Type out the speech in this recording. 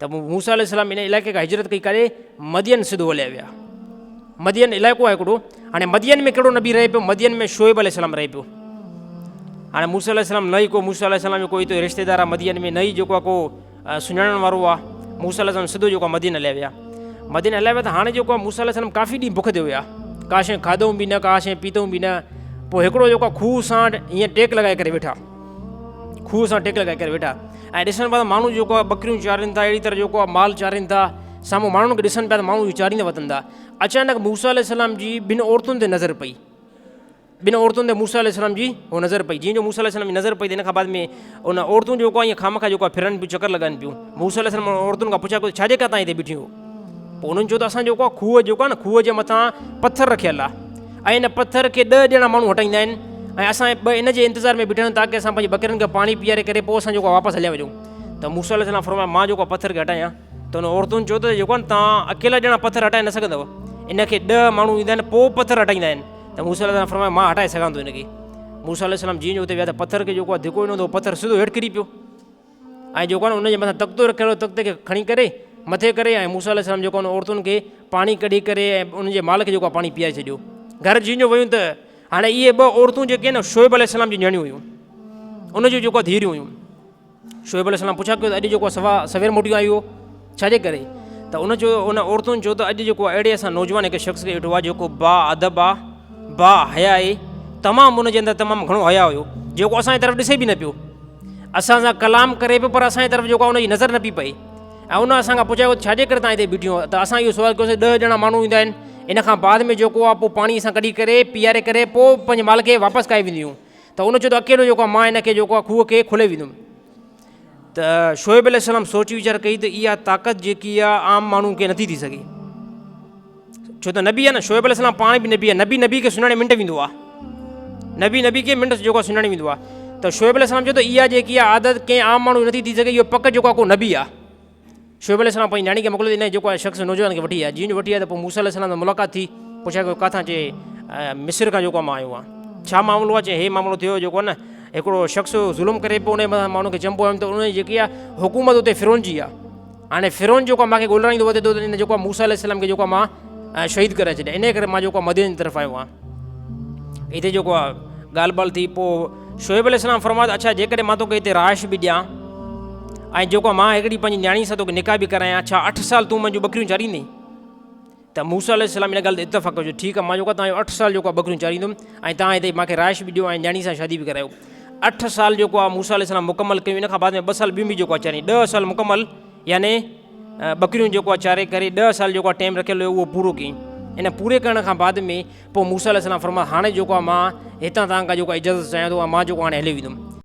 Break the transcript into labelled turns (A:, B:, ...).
A: त मूसा अलैहिस्सलाम इन इलाइक़े खां हिजरत कई करे मदियन सिधो हलिया विया। मदियन इलाइक़ो आहे हिकिड़ो। हाणे मदियन में कहिड़ो नबी रहे पियो? मदियन में शोएब अलैहिस्सलाम रहे पियो। हाणे मूसा अलैहिस्सलाम न ई को मूसा अलैहिस्सलाम जो कोई हिते रिश्तेदार आहे मदियन में, न ई जेको आहे को सुञाणण वारो आहे। मूसा अलैहिस्सलाम सिधो जेको आहे मदियन हलिया विया। मदियन हलिया विया त हाणे जेको आहे मूसा अलैहिस्सलाम काफ़ी ॾींहं बुख ते हुया, का शइ खाधऊं बि न, का शइ पीतऊं बि न। पोइ हिकिड़ो जेको आहे खूह सां ईअं टेक लॻाए करे वेठा, खूह सां टेक लॻाए करे वेठा ऐं ॾिसण पिया त माण्हू जेको आहे बकरियूं चारीनि था, अहिड़ी तरह जेको आहे माल चारीनि था। साम्हूं माण्हुनि खे ॾिसनि पिया त माण्हू चारींदा वतनि था। अचानक मूसा अलैहिस्सलाम जी ॿिनि औरतुनि ते नज़र पई, ॿिनि औरतुनि ते मूसा अलैहिस्सलाम जी उहो नज़र पई। जीअं जो मूसा अलैहिस्सलाम जी नज़र पई त इन खां बाद में उन औरतूं जेको आहे ईअं खामखा जेको आहे फिरनि पियूं, चकर लॻनि पियूं। मूसा अलैहिस्सलाम औरतुनि खां पुछा कयो छाजे करे तव्हां हिते बीठियूं? पोइ उन्हनि चयो त असां जेको आहे खूह जेको आहे न, खूह जे मथां पथर रखियलु आहे ऐं इन पथर खे 10 ॼणा माण्हू हटाईंदा आहिनि ऐं असां इन जे इंतज़ार में बीठा आहियूं ताकी असां पंहिंजी बकरियुनि खे पाणी पीआरे करे पोइ असां जेको आहे वापसि हलिया वञूं। त मूसा अलैहिस्सलाम फरमाया मां जेको आहे पथर खे हटायां? त उन औरतुनि चयो त जेको आहे न तव्हां अकेला ॼणा पथर हटाए न सघंदव, इनखे 10 माण्हू ईंदा आहिनि पोइ पथर हटाईंदा आहिनि। त मूसा अलैहिस्सलाम फरमाया मां हटाए सघां थो इनखे। मूसा अलैहिस्सलाम जीअं जो हुते विया त पथर खे जेको आहे धिको ॾिनो त पथर सिधो हेठि किरी पियो ऐं जेको आहे न उनजे मथां तख़्तो रखियलु, तख़्ते खे खणी करे मथे करे ऐं मूसा अलैहिस्सलाम जेको आहे औरतुनि खे पाणी कढी करे ऐं उनजे माल खे जेको आहे पाणी पीआरे छॾियो। घर जीअं जो वियूं त हाणे इहे 2 औरतूं जेके आहिनि शोएब अलैहिस्सलाम जी न्याणियूं हुयूं, उनजूं जेको आहे धीअरूं हुयूं। शोएब अलैहिस्सलाम पुछा कयो त अॼु जेको आहे सवेर मोटियो आयो छाजे करे? त उन औरतुनि चयो त अॼु जेको आहे अहिड़े असां नौजवान हिकु शख़्स खे ॾिठो आहे जेको बा अदब आहे, बा हया आहे, तमामु उनजे अंदरि तमामु घणो हया हुयो, जेको असांजी तरफ़ ॾिसे बि न पियो, असां सां कलाम करे पियो पर असांजी तरफ़ जेको आहे उनजी नज़र न पई पए। ऐं उन असांखां पुछायो छाजे करे तव्हां हिते बीठियूं? त असां इहो सुवालु कयोसीं 10 ॼणा माण्हू ईंदा आहिनि, इन खां बाद में जेको आहे पोइ पाणी असां कढी करे पीआरे करे पोइ पंहिंजे माल खे वापसि काए वेंदियूं। त उन चयो त अकेलो जेको आहे मां इनखे जेको आहे खूह खे खोले वेंदुमि। त शोएब अलैहिस्सलाम सोची वीचार कई त इहा ताक़त जेकी आहे आम माण्हू खे नथी थी सघे, छो त नबी आहे न, शोएब अलैहिस्सलाम पाण बि नबी आहे, नबी खे सुञाणे मिंट वेंदो आहे, नबी खे मिंट जेको आहे सुञाणे वेंदो आहे। त शोएब अलैहिस्सलाम चयो त इहा जेकी आहे आदत कंहिं आम माण्हू नथी थी सघे, इहो पक जेको आहे को नबी आहे। शोएब अलैहिस्सलाम पंहिंजी न्याणी खे मोकिलियो इन जेको आहे शख़्स नौजवान खे वठी आहे। जीअं जो वठी आहे त पोइ मूसा अलैहिस्सलाम सां मुलाक़ात थी, पुछा कयो किथां? चए मिस्र खां जेको आहे मां आयो आहियां। छा मामिलो आहे? चए हे मामिलो थियो जेको आहे न हिकिड़ो शख़्स ज़ुल्म करे पियो, उन माण्हू खे चंपो आयुमि त उनजी जेकी आहे हुकूमत उते फिरौन जी आहे। हाणे फिरौन जेको आहे मूंखे ॻोल्हाईंदो वधे थो त इन जेको आहे मूसा अलैहिस्सलाम खे जेको आहे मां शहीद करे छॾिया, इन करे मां जेको आहे मदीने जी तरफ़ आयो आहियां। हिते जेको आहे ॻाल्हि ॿाल्हि थी। पोइ शोएब अलैहिस्सलाम फरमायो त अच्छा जेकॾहिं मां तोखे हिते राइश बि ॾियां ऐं जेको मां हिकिड़ी पंहिंजी न्याणी सां तोखे निकाह बि करायां, छा 8 साल तूं मुंहिंजूं बकरियूं चारींदे? त मूसा अलैहिस्सलाम इन ॻाल्हि ते इतफ़ाक़ कयो, ठीकु आहे मां जेको आहे तव्हांजो 8 साल जेको आहे बकरियूं चारींदुमि ऐं तव्हां हिते मूंखे राइश बि ॾियो ऐं न्याणी सां शादी बि करायो। 8 साल जेको आहे मूसा अलैहिस्सलाम मुकमल कयूं। इन खां बाद में 2 साल ॿियूं बि जेको आहे चारी, 10 साल मुकमल याने बकरियूं जेको आहे चारे करे 10 साल जेको आहे टाइम रखियलु हुयो उहो पूरो कयईं। इन पूरे करण खां बाद में पोइ मूसा अलैहिस्सलाम फरमायो हाणे जेको आहे मां हितां तव्हांखां जेको आहे इजाज़त चाहियां थो, मां जेको हाणे हली वेंदुमि।